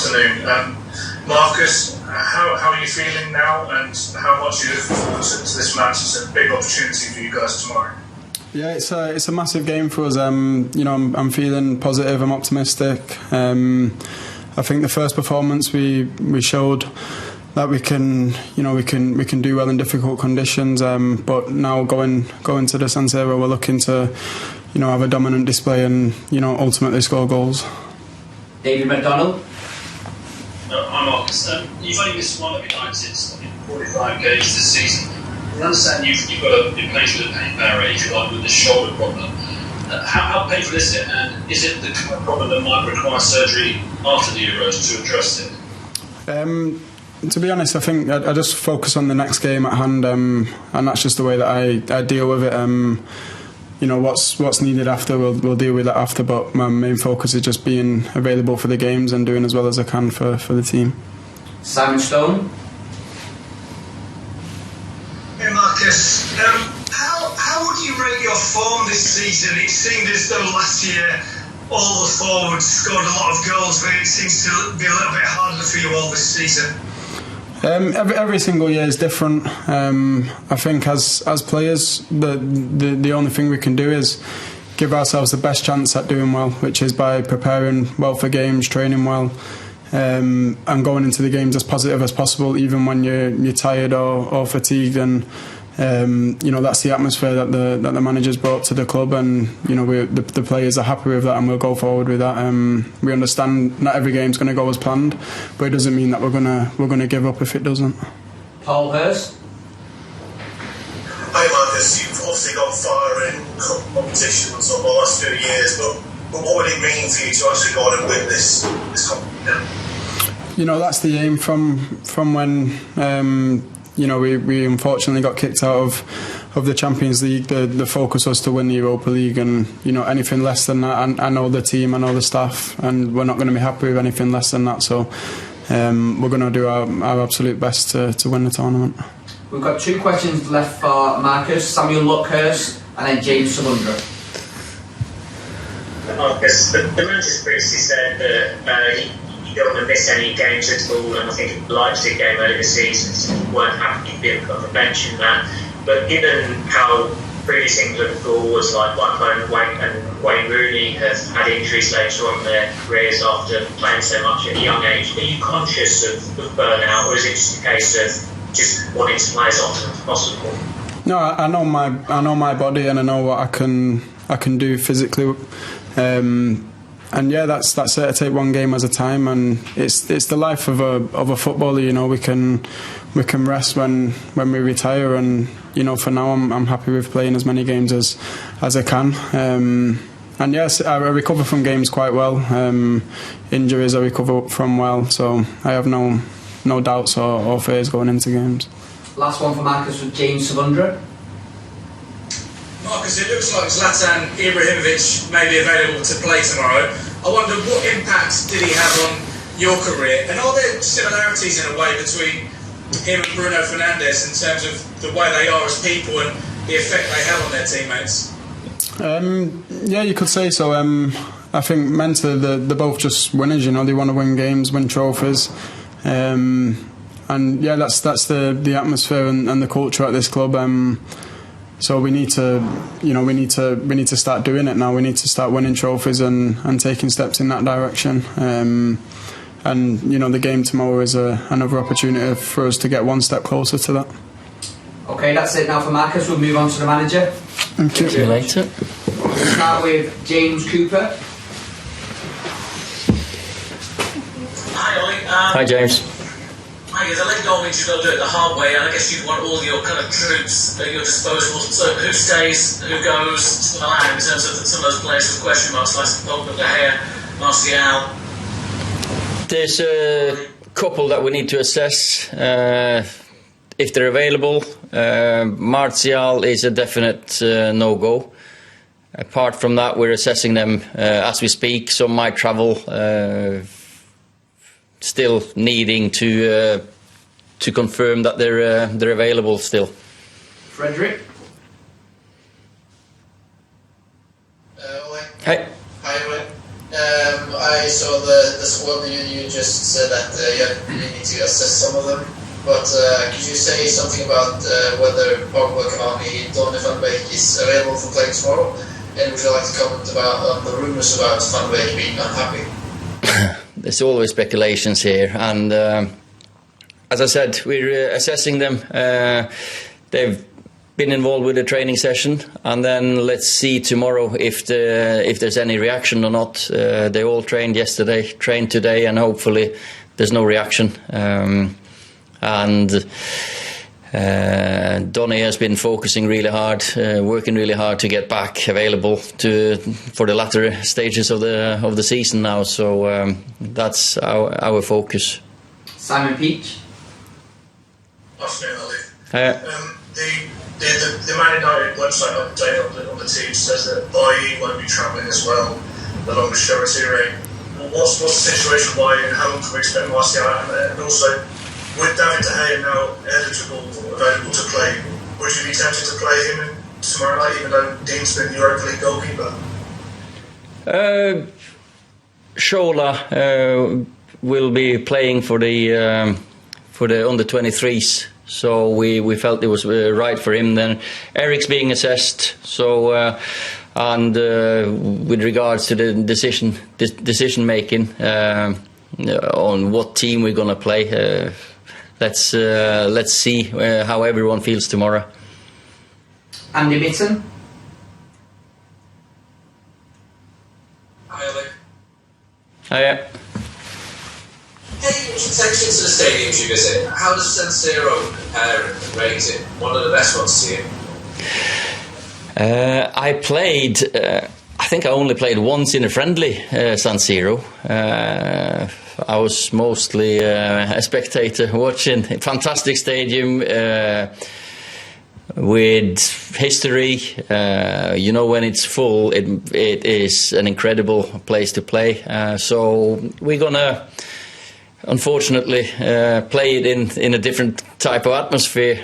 afternoon. Marcus, how are you feeling now, and how much are you looking forward to this match? It's a big opportunity for you guys tomorrow. Yeah, it's a massive game for us. I'm feeling positive. I'm optimistic. I think the first performance we showed that we can do well in difficult conditions. But now going to the San Siro, we're looking to have a dominant display and ultimately score goals. David McDonald. Hi Marcus. You've only missed one of your 45 games this season. I understand you've been painful with a pain barrier, if you like, with the shoulder problem. How painful is it, and is it the kind of problem that might require surgery after the Euros to address it? To be honest, I think I just focus on the next game at hand, and that's just the way that I deal with it. What's needed after, we'll deal with that after. But my main focus is just being available for the games and doing as well as I can for the team. Simon Stone. Hey Marcus, how would you rate your form this season? It seemed as though last year all the forwards scored a lot of goals, but it seems to be a little bit harder for you all this season. Every single year is different. I think as players, the only thing we can do is give ourselves the best chance at doing well, which is by preparing well for games, training well, and going into the games as positive as possible, even when you're tired or fatigued. And that's the atmosphere that the manager's brought to the club, and the players are happy with that, and we'll go forward with that. We understand not every game's going to go as planned, but it doesn't mean that we're gonna give up if it doesn't. Paul Hurst. Hi Marcus, you've obviously got far in competitions over the last few years, but what would it mean for you to actually go on and win this competition? That's the aim from when we unfortunately got kicked out of the Champions League. The focus was to win the Europa League, and anything less than that, I know the team, I know the staff, and we're not going to be happy with anything less than that. So we're going to do our absolute best to win the tournament. We've got two questions left for Marcus. Samuel Luckhurst and then James Savundra. Marcus, the manager's previously said that you don't want to miss any games at all, and I think the Leipzig game earlier this season weren't happy to be able to mention that. But given how previous England forwards like White and Wayne Rooney have had injuries later on in their careers after playing so much at a young age, are you conscious of burnout, or is it just a case of just wanting to play as often as possible? No, I know my body, and I know what I can do physically. And yeah, that's it. I take one game at a time, and it's the life of a footballer. We can rest when we retire, and for now I'm happy with playing as many games as I can. And yes, I recover from games quite well. Injuries I recover from well, so I have no doubts or fears going into games. Last one for Marcus with James Savundra. Marcus, it looks like Zlatan Ibrahimovic may be available to play tomorrow. I wonder, what impact did he have on your career? And are there similarities in a way between him and Bruno Fernandes in terms of the way they are as people and the effect they have on their teammates? Yeah, you could say so. I think mentally they're both just winners. They want to win games, win trophies. And yeah, that's the atmosphere and the culture at this club. So we need to start doing it now. We need to start winning trophies and taking steps in that direction. And the game tomorrow is another opportunity for us to get one step closer to that. Okay, that's it now for Marcus. We'll move on to the manager. Thank you. See you later. We'll start with James Cooper. Hi Ollie. Hi James. Hi, the late goal means you've got to do it the hard way, and I guess you'd want all your kind of troops at your disposal. So who stays, who goes to Milan in terms of some of those players with question marks, like Pogba, De Gea, Martial? There's a couple that we need to assess if they're available. Martial is a definite no-go. Apart from that, we're assessing them as we speak. Some might travel, still needing to confirm that they're available still. Frederick. Ole. Hey. Hi Ole. I saw the squad. You just said that you need to assess some of them. But could you say something about whether Pogba, Cavani, Donny van Beek is available for playing tomorrow? And would you like to comment on the rumours about Van Beek being unhappy? There's always speculations here, and as I said, we're assessing them. They've been involved with the training session, and then let's see tomorrow if there's any reaction or not. They all trained yesterday, trained today, and hopefully there's no reaction. And Donny has been focusing really hard, working really hard to get back available for the latter stages of the season now. So that's our focus. Simon Peach. Afternoon, Ali. Hiya. The Man United website update on the team says that Bailly won't be travelling as well, along with Shoretire. What's the situation with Bailly, and how long can we expect Martial? And also, with David De Gea now available to play, would you be tempted to play him tomorrow night, even though Dean's been Europa League goalkeeper? Shola will be playing for the under 23s. So we felt it was right for him. Then Eric's being assessed. So and with regards to the decision making on what team we're going to play, let's see how everyone feels tomorrow. Andy Mitten. Hi, Ole. Hiya. Heading protection to the stadiums you visit, how does San Siro compare and rate it? One of the best ones to you? I played, I think I only played once in a friendly San Siro. I was mostly a spectator watching. Fantastic stadium with history. When it's full, it is an incredible place to play. So we're going to, unfortunately, play it in a different type of atmosphere.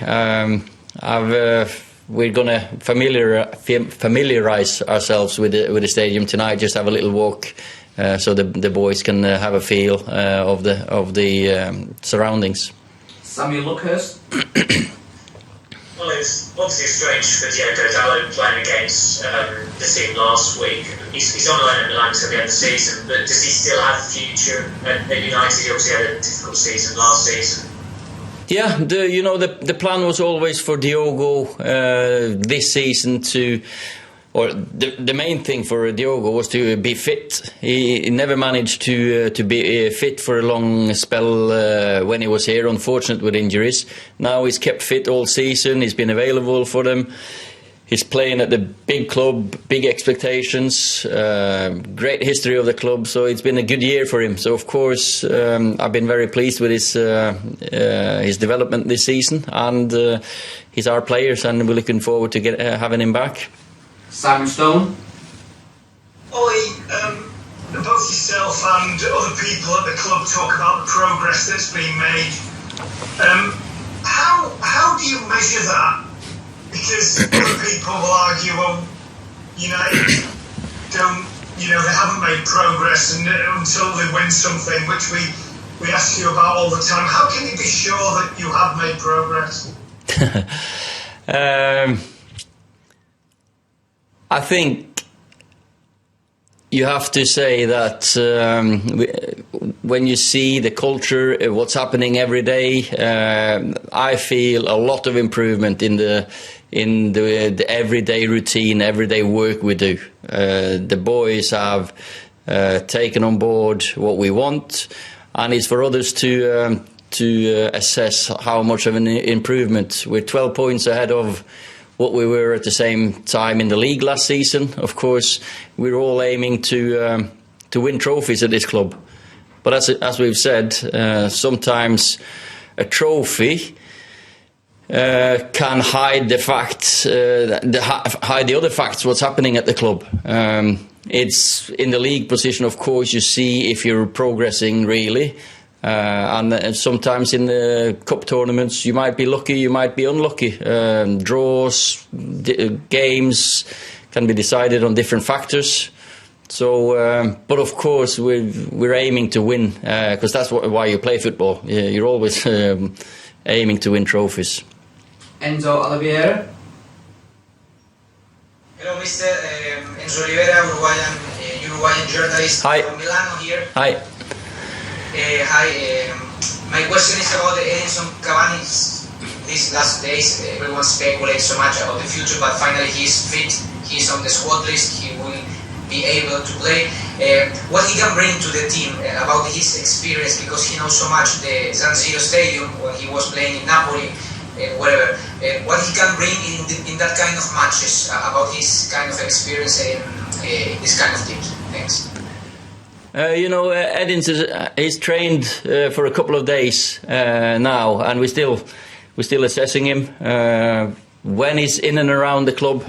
We're going to familiarise ourselves with the stadium tonight. Just have a little walk, so the boys can have a feel of the surroundings. Samuel Luckhurst. Well, it's obviously strange for Diogo Dalot playing against the team last week. He's on loan at Milan until the end of the season, but does he still have a future at United? He obviously had a difficult season last season. Yeah, the plan was always for Diogo this season the main thing for Diogo was to be fit. He never managed to be fit for a long spell when he was here, unfortunate with injuries. Now he's kept fit all season, he's been available for them. He's playing at the big club, big expectations, great history of the club, so it's been a good year for him. So of course I've been very pleased with his development this season, and he's our players, and we're looking forward to having him back. Simon Stone. Ollie, both yourself and other people at the club talk about the progress that's been made. How do you measure that? Because other people will argue, well, United they haven't made progress until they win something, which we ask you about all the time. How can you be sure that you have made progress? I think you have to say that when you see the culture, what's happening every day, I feel a lot of improvement in the everyday routine, everyday work we do. The boys have taken on board what we want, and it's for others to assess how much of an improvement. We're 12 points ahead of what we were at the same time in the league last season. Of course, we're all aiming to win trophies at this club. But as we've said, sometimes a trophy can hide the facts, hide the other facts, what's happening at the club. It's in the league position, of course, you see if you're progressing really. And sometimes in the cup tournaments, you might be lucky, you might be unlucky. Draws, games can be decided on different factors. So, but of course we're aiming to win because that's why you play football. You're always aiming to win trophies. Enzo Oliveira. Hello, Mr. Enzo Oliveira, Uruguayan journalist from Milano here. Hi. Hi. My question is about Edinson Cavani. These last days, everyone speculates so much about the future, but finally he's fit. He's on the squad list. He will be able to play. What he can bring to the team about his experience, because he knows so much the San Siro stadium when he was playing in Napoli, whatever. What he can bring in that kind of matches, about his kind of experience in this kind of teams. Thanks. Edins he's trained for a couple of days now, and we're still assessing him. When he's in and around the club,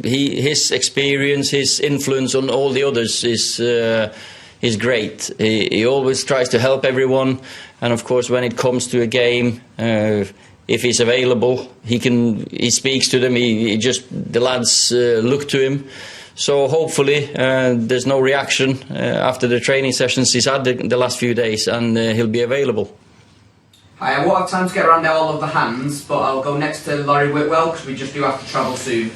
his experience, his influence on all the others is great. He always tries to help everyone, and of course, when it comes to a game, if he's available, he speaks to them. The lads look to him. So hopefully there's no reaction after the training sessions he's had the last few days, and he'll be available. Hi, I won't have time to get around all of the hands, but I'll go next to Laurie Whitwell because we just do have to travel soon.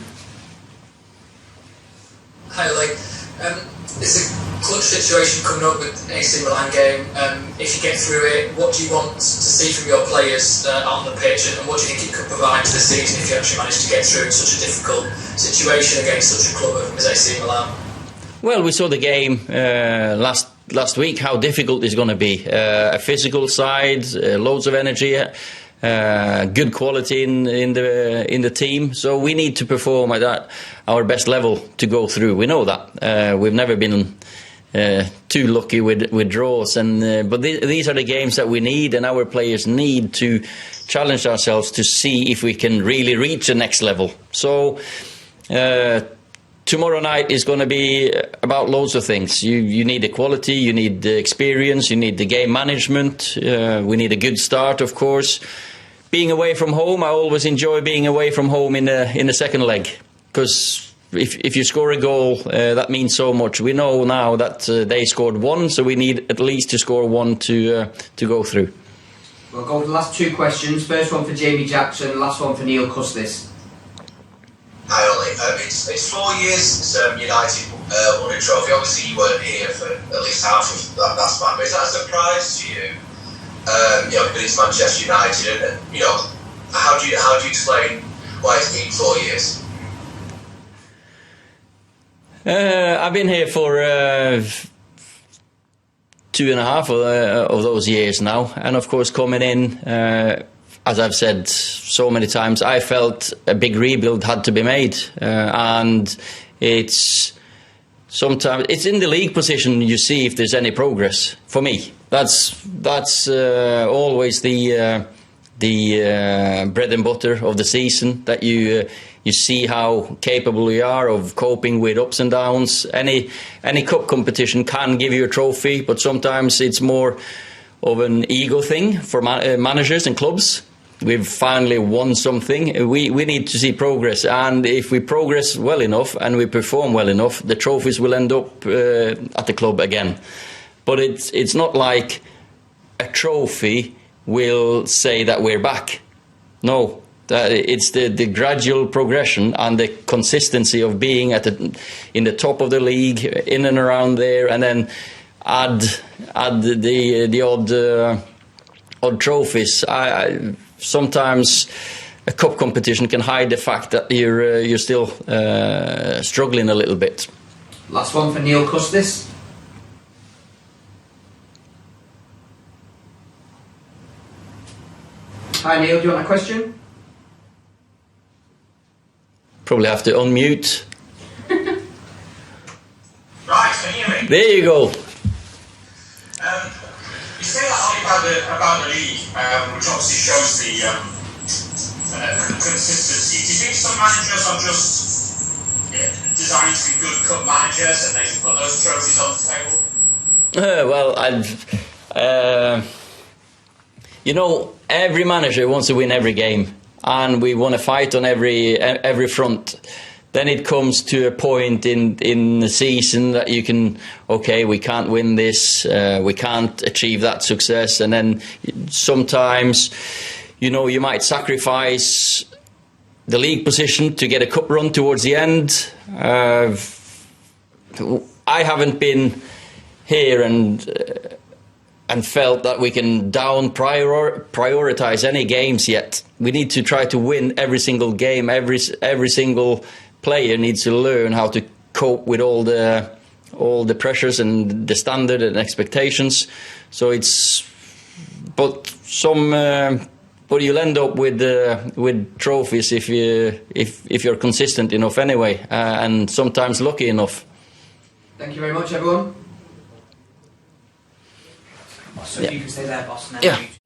Hi, Lee. It's a clutch situation coming up with the AC Milan game. If you get through it, what do you want to see from your players on the pitch, and what do you think it could provide to the season if you actually manage to get through such a difficult situation against such a club as AC Milan? Well, we saw the game last week, how difficult it's going to be. A physical side, loads of energy, good quality in the team. So we need to perform at our best level to go through. We know that. We've never been too lucky with draws, but these are the games that we need, and our players need to challenge ourselves to see if we can really reach the next level. So tomorrow night is going to be about loads of things. You need the quality, you need the experience, you need the game management. We need a good start, of course. Being away from home, I always enjoy being away from home in the second leg, because if you score a goal, that means so much. We know now that they scored one, so we need at least to score one to go through. We'll go for the last two questions. First one for Jamie Jackson, last one for Neil Custis. Hi Ollie, it's 4 years since United won a trophy. Obviously you weren't here for at least half of that span, but is that a surprise to you? But it's Manchester United, and how do you explain why it's been 4 years? I've been here for 2.5 of those years now, and of course coming in, as I've said so many times, I felt a big rebuild had to be made, and it's in the league position you see if there's any progress. For me, that's always the bread and butter of the season, that you see how capable you are of coping with ups and downs. Any cup competition can give you a trophy, but sometimes it's more of an ego thing for managers and clubs. We've finally won something. We need to see progress, and if we progress well enough and we perform well enough, the trophies will end up at the club again. But it's not like a trophy will say that we're back. No, it's the gradual progression and the consistency of being in the top of the league, in and around there, and then add the odd trophies. Sometimes a cup competition can hide the fact that you're still struggling a little bit. Last one for Neil Custis. Hi Neil, do you want a question? Probably have to unmute. Right, can you hear me? There you go. You say that about the league, which obviously shows the consistency. Do you think some managers are just designed to be good cup managers and they can put those trophies on the table? Every manager wants to win every game, and we want to fight on every front. then it comes to a point in the season that you can, okay, we can't win this, we can't achieve that success, and then sometimes, you might sacrifice the league position to get a cup run towards the end. I haven't been here and felt that we can prioritize any games yet. We need to try to win every single game. Every single player needs to learn how to cope with all the pressures and the standard and expectations. So but you'll end up with trophies if you're consistent enough anyway, and sometimes lucky enough. Thank you very much, everyone. So you can stay there, boss. And then Yeah. you